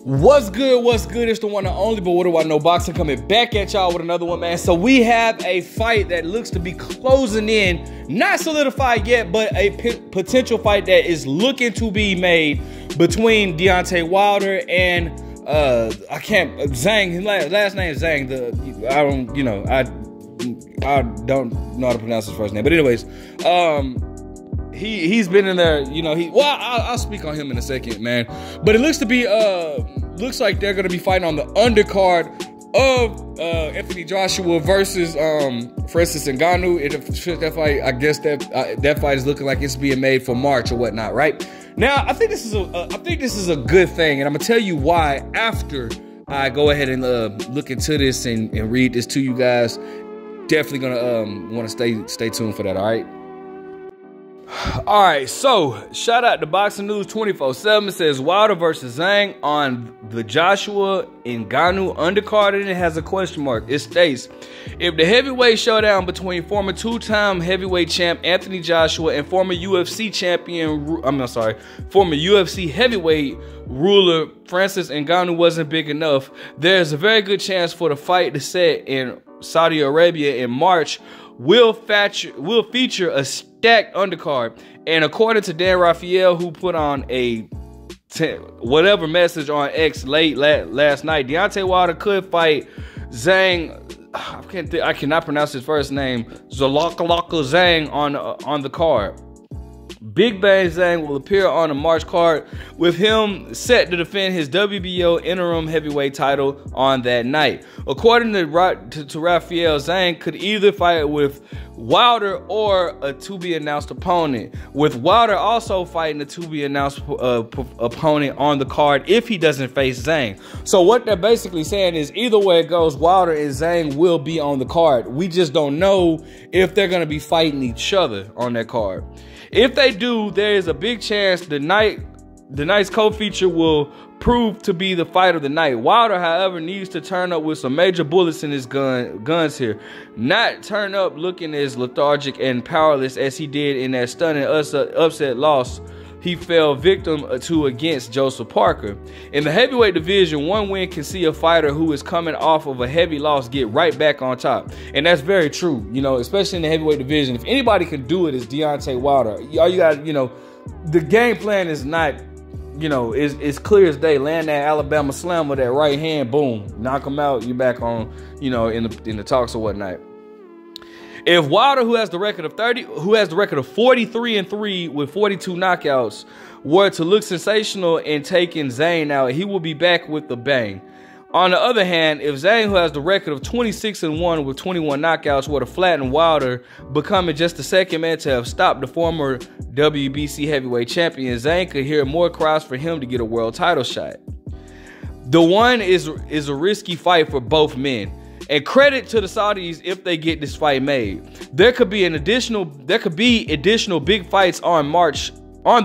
What's good? What's good? It's the one and only, but what do I know? Boxing coming back at y'all with another one, man. So we have a fight that looks to be closing in, not solidified yet, but a potential fight that is looking to be made between Deontay Wilder and Zhang. His last name is Zhang. I don't know how to pronounce his first name, but anyways, He's been in there, I'll speak on him in a second, man. But it looks to be, looks like they're gonna be fighting on the undercard of Anthony Joshua versus Francis Ngannou. That fight, I guess that fight is looking like it's being made for March or whatnot, right? Now, I think this is a good thing, and I'm gonna tell you why after I go ahead and look into this and read this to you guys. Definitely gonna want to stay tuned for that. All right. All right, so shout out to Boxing News 24/7. It says Wilder versus Zhang on the Joshua Ngannou undercard, and it has a question mark. It states, if the heavyweight showdown between former two-time heavyweight champ Anthony Joshua and former UFC heavyweight ruler Francis Ngannou wasn't big enough, there's a very good chance for the fight to set in Saudi Arabia in March will feature a stacked undercard. And according to Dan Raphael, who put on a whatever message on X late last night, Deontay Wilder could fight Zhang. I cannot pronounce his first name. Zhilei Zhang on the card. Big Bang Zhang will appear on the March card, with him set to defend his WBO interim heavyweight title on that night. According to Raphael, Zhang could either fight with Wilder or a to-be-announced opponent, with Wilder also fighting a to-be-announced opponent on the card if he doesn't face Zhang. So what they're basically saying is either way it goes, Wilder and Zhang will be on the card. We just don't know if they're going to be fighting each other on that card. If they do, there is a big chance the night's co-feature will prove to be the fight of the night. Wilder, however, needs to turn up with some major bullets in his guns here. Not turn up looking as lethargic and powerless as he did in that stunning upset loss he fell victim to against Joseph Parker. In the heavyweight division, one win can see a fighter who is coming off of a heavy loss get right back on top. And that's very true, especially in the heavyweight division. If anybody can do it, it's Deontay Wilder. All you got, the game plan is not, it's clear as day. Land that Alabama slam with that right hand, boom, knock him out, you back on, in the talks or whatnot. If Wilder, who has the record of 43-3 with 42 knockouts, were to look sensational in taking Zhang out, he will be back with the bang. On the other hand, if Zhang, who has the record of 26-1 with 21 knockouts, were to flatten Wilder, becoming just the second man to have stopped the former WBC heavyweight champion, Zhang could hear more cries for him to get a world title shot. The one is a risky fight for both men. And credit to the Saudis if they get this fight made. There could be additional big fights on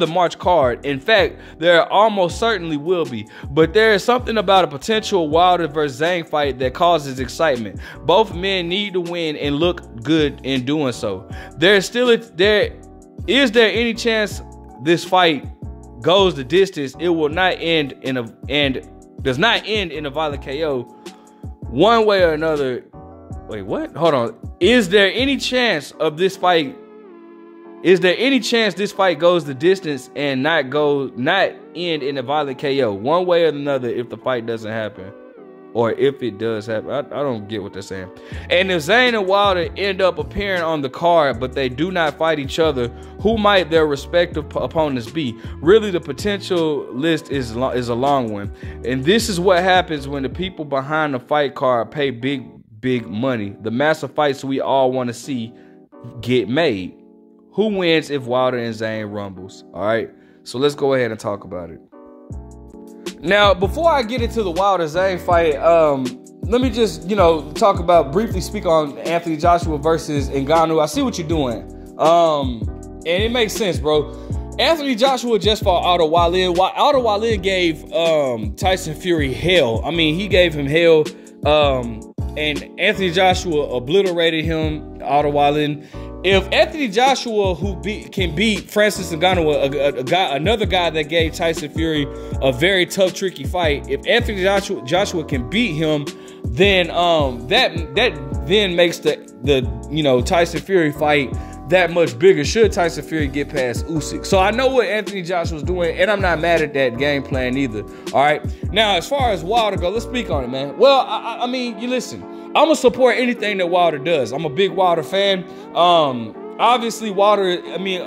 the March card. In fact, there almost certainly will be. But there is something about a potential Wilder versus Zhang fight that causes excitement. Both men need to win and look good in doing so. Is there any chance this fight goes the distance? It will not end does not end in a violent KO. One way or another. Wait, what? Hold on. Is there any chance this fight goes the distance and not end in a violent KO? One way or another if the fight doesn't happen. Or if it does happen. I don't get what they're saying. And if Zhang and Wilder end up appearing on the card, but they do not fight each other, who might their respective opponents be? Really, the potential list is a long one. And this is what happens when the people behind the fight card pay big money. The massive fights we all want to see get made. Who wins if Wilder and Zhang rumbles? All right, so let's go ahead and talk about it. Now, before I get into the Wilder-Zhang fight, let me just, briefly speak on Anthony Joshua versus Ngannou. I see what you're doing. And it makes sense, bro. Anthony Joshua just fought Otto Wallin. Otto Wallin gave Tyson Fury hell. I mean, he gave him hell. And Anthony Joshua obliterated him, Otto Wallin. if Anthony Joshua, can beat Francis Ngannou, another guy that gave Tyson Fury a very tough, tricky fight, if Anthony Joshua can beat him, then that then makes the Tyson Fury fight that much bigger should Tyson Fury get past Usyk. So I know what Anthony Joshua's doing, and I'm not mad at that game plan either. All right. Now, as far as Wilder go, let's speak on it, man. Well, I mean, you listen. I'm gonna support anything that Wilder does. I'm a big Wilder fan. Obviously, Wilder. I mean,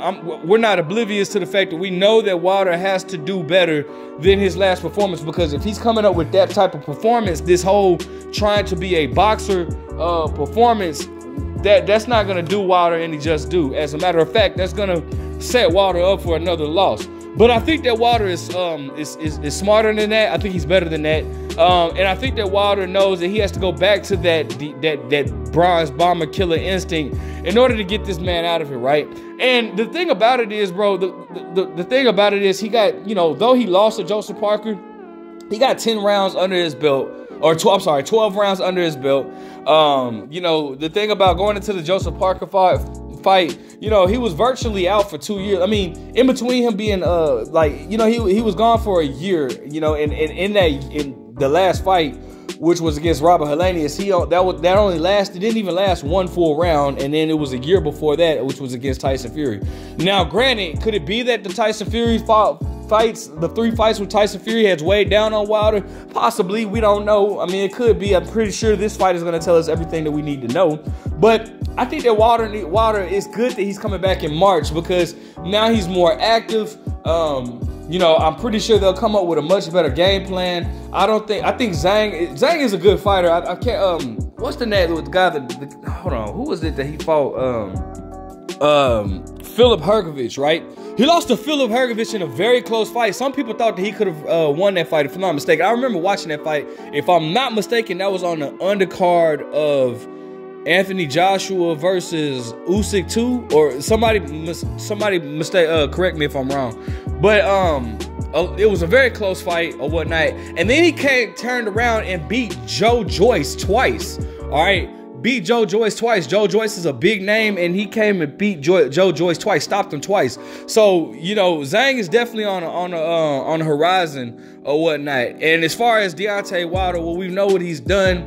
we're not oblivious to the fact that we know that Wilder has to do better than his last performance, because if he's coming up with that type of performance, this whole trying to be a boxer performance, that's not gonna do Wilder any just due. As a matter of fact, that's gonna set Wilder up for another loss. But I think that Wilder is smarter than that. I think he's better than that. And I think that Wilder knows that he has to go back to that bronze bomber killer instinct in order to get this man out of here, right? And the thing about it is, bro, the thing about it is he got, though he lost to Joseph Parker, he got 10 rounds under his belt. Or 12 rounds under his belt. The thing about going into the Joseph Parker fight, he was virtually out for 2 years. I mean, in between him being he was gone for a year, in the last fight, which was against Robert Helenius, that didn't even last one full round, and then it was a year before that, which was against Tyson Fury. Now, granted, could it be that the Tyson Fury the 3 fights with Tyson Fury has weighed down on Wilder? Possibly, we don't know. I mean, it could be. I'm pretty sure this fight is going to tell us everything that we need to know. But I think that Wilder is good that he's coming back in March, because now he's more active. I'm pretty sure they'll come up with a much better game plan. I think Zhang is a good fighter. I can't, what's the name with the guy hold on, who was it that he fought? Philip Hrgovic, right? He lost to Philip Hrgovic in a very close fight. Some people thought that he could have won that fight, if I'm not mistaken. I remember watching that fight. If I'm not mistaken, that was on the undercard of Anthony Joshua versus Usyk 2, or somebody correct me if I'm wrong. But it was a very close fight or whatnot. And then he turned around and beat Joe Joyce twice. All right. Beat Joe Joyce twice. Joe Joyce is a big name, and he came and beat Joe Joyce twice, stopped him twice. So, Zhang is definitely on the horizon or whatnot. And as far as Deontay Wilder, well, we know what he's done.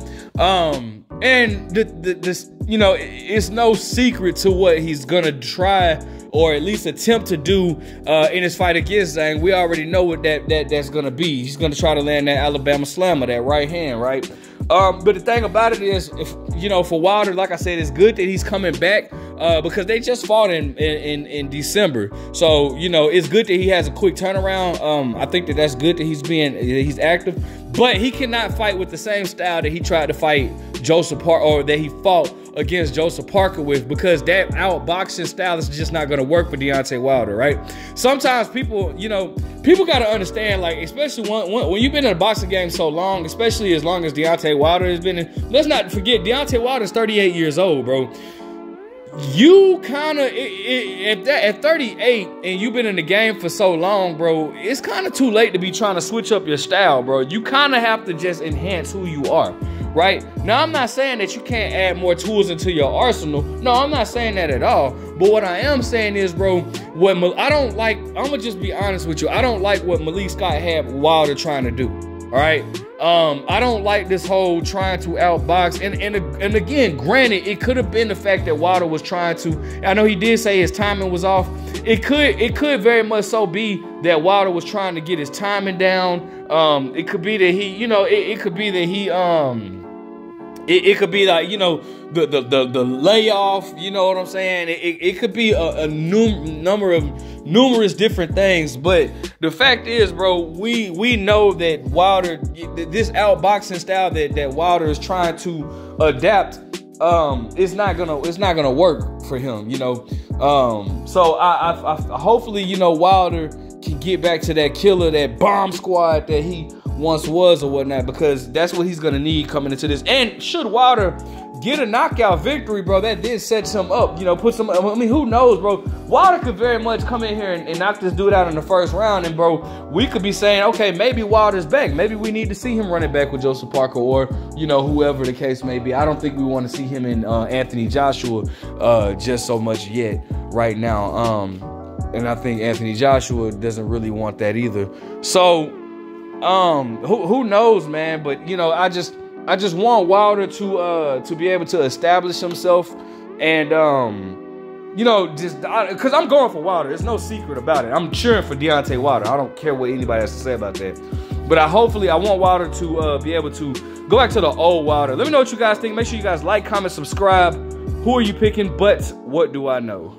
And it's no secret to what he's gonna try, or at least attempt to do in his fight against Zhang. We already know what that's gonna be. He's gonna try to land that Alabama slammer, that right hand, right? But the thing about it is, for Wilder, like I said, it's good that he's coming back because they just fought in December. So, it's good that he has a quick turnaround. I think that's good that he's active, but he cannot fight with the same style that he tried to fight Joseph Parker, or that he fought against Joseph Parker with, because that outboxing style is just not going to work for Deontay Wilder, right? Sometimes people got to understand, like, especially when you've been in a boxing game so long, especially as long as Deontay Wilder has been in, let's not forget, Deontay Wilder is 38 years old, bro. You kind of, at 38, and you've been in the game for so long, bro, it's kind of too late to be trying to switch up your style, bro. You kind of have to just enhance who you are, right? Now, I'm not saying that you can't add more tools into your arsenal. No, I'm not saying that at all. But what I am saying is, bro, I don't like, I'm going to just be honest with you, I don't like what Malik Scott had Wilder trying to do, all right? I don't like this whole trying to outbox, and again, granted, it could have been the fact that Wilder was trying to, I know he did say his timing was off. It could very much so be that Wilder was trying to get his timing down. It could be that he, it could be that he, it could be like, the layoff, you know what I'm saying? It could be a numerous different things, but the fact is, bro, we know that Wilder, this outboxing style that Wilder is trying to adapt, it's not gonna work for him, So I hopefully, Wilder can get back to that killer, that bomb squad that he once was or whatnot, because that's what he's gonna need coming into this. And should Wilder get a knockout victory, bro, that then sets him up, you know, put some, I mean, who knows, bro? Wilder could very much come in here and knock this dude out in the first round, and, bro, we could be saying, okay, maybe Wilder's back. Maybe we need to see him running back with Joseph Parker or, you know, whoever the case may be. I don't think we want to see him in Anthony Joshua just so much yet right now. And I think Anthony Joshua doesn't really want that either. So, who knows, man? But, you know, I just want Wilder to be able to establish himself, and you know, just because I'm going for Wilder. There's no secret about it. I'm cheering for Deontay Wilder. I don't care what anybody has to say about that. But I want Wilder to be able to go back to the old Wilder. Let me know what you guys think. Make sure you guys like, comment, subscribe. Who are you picking? But what do I know?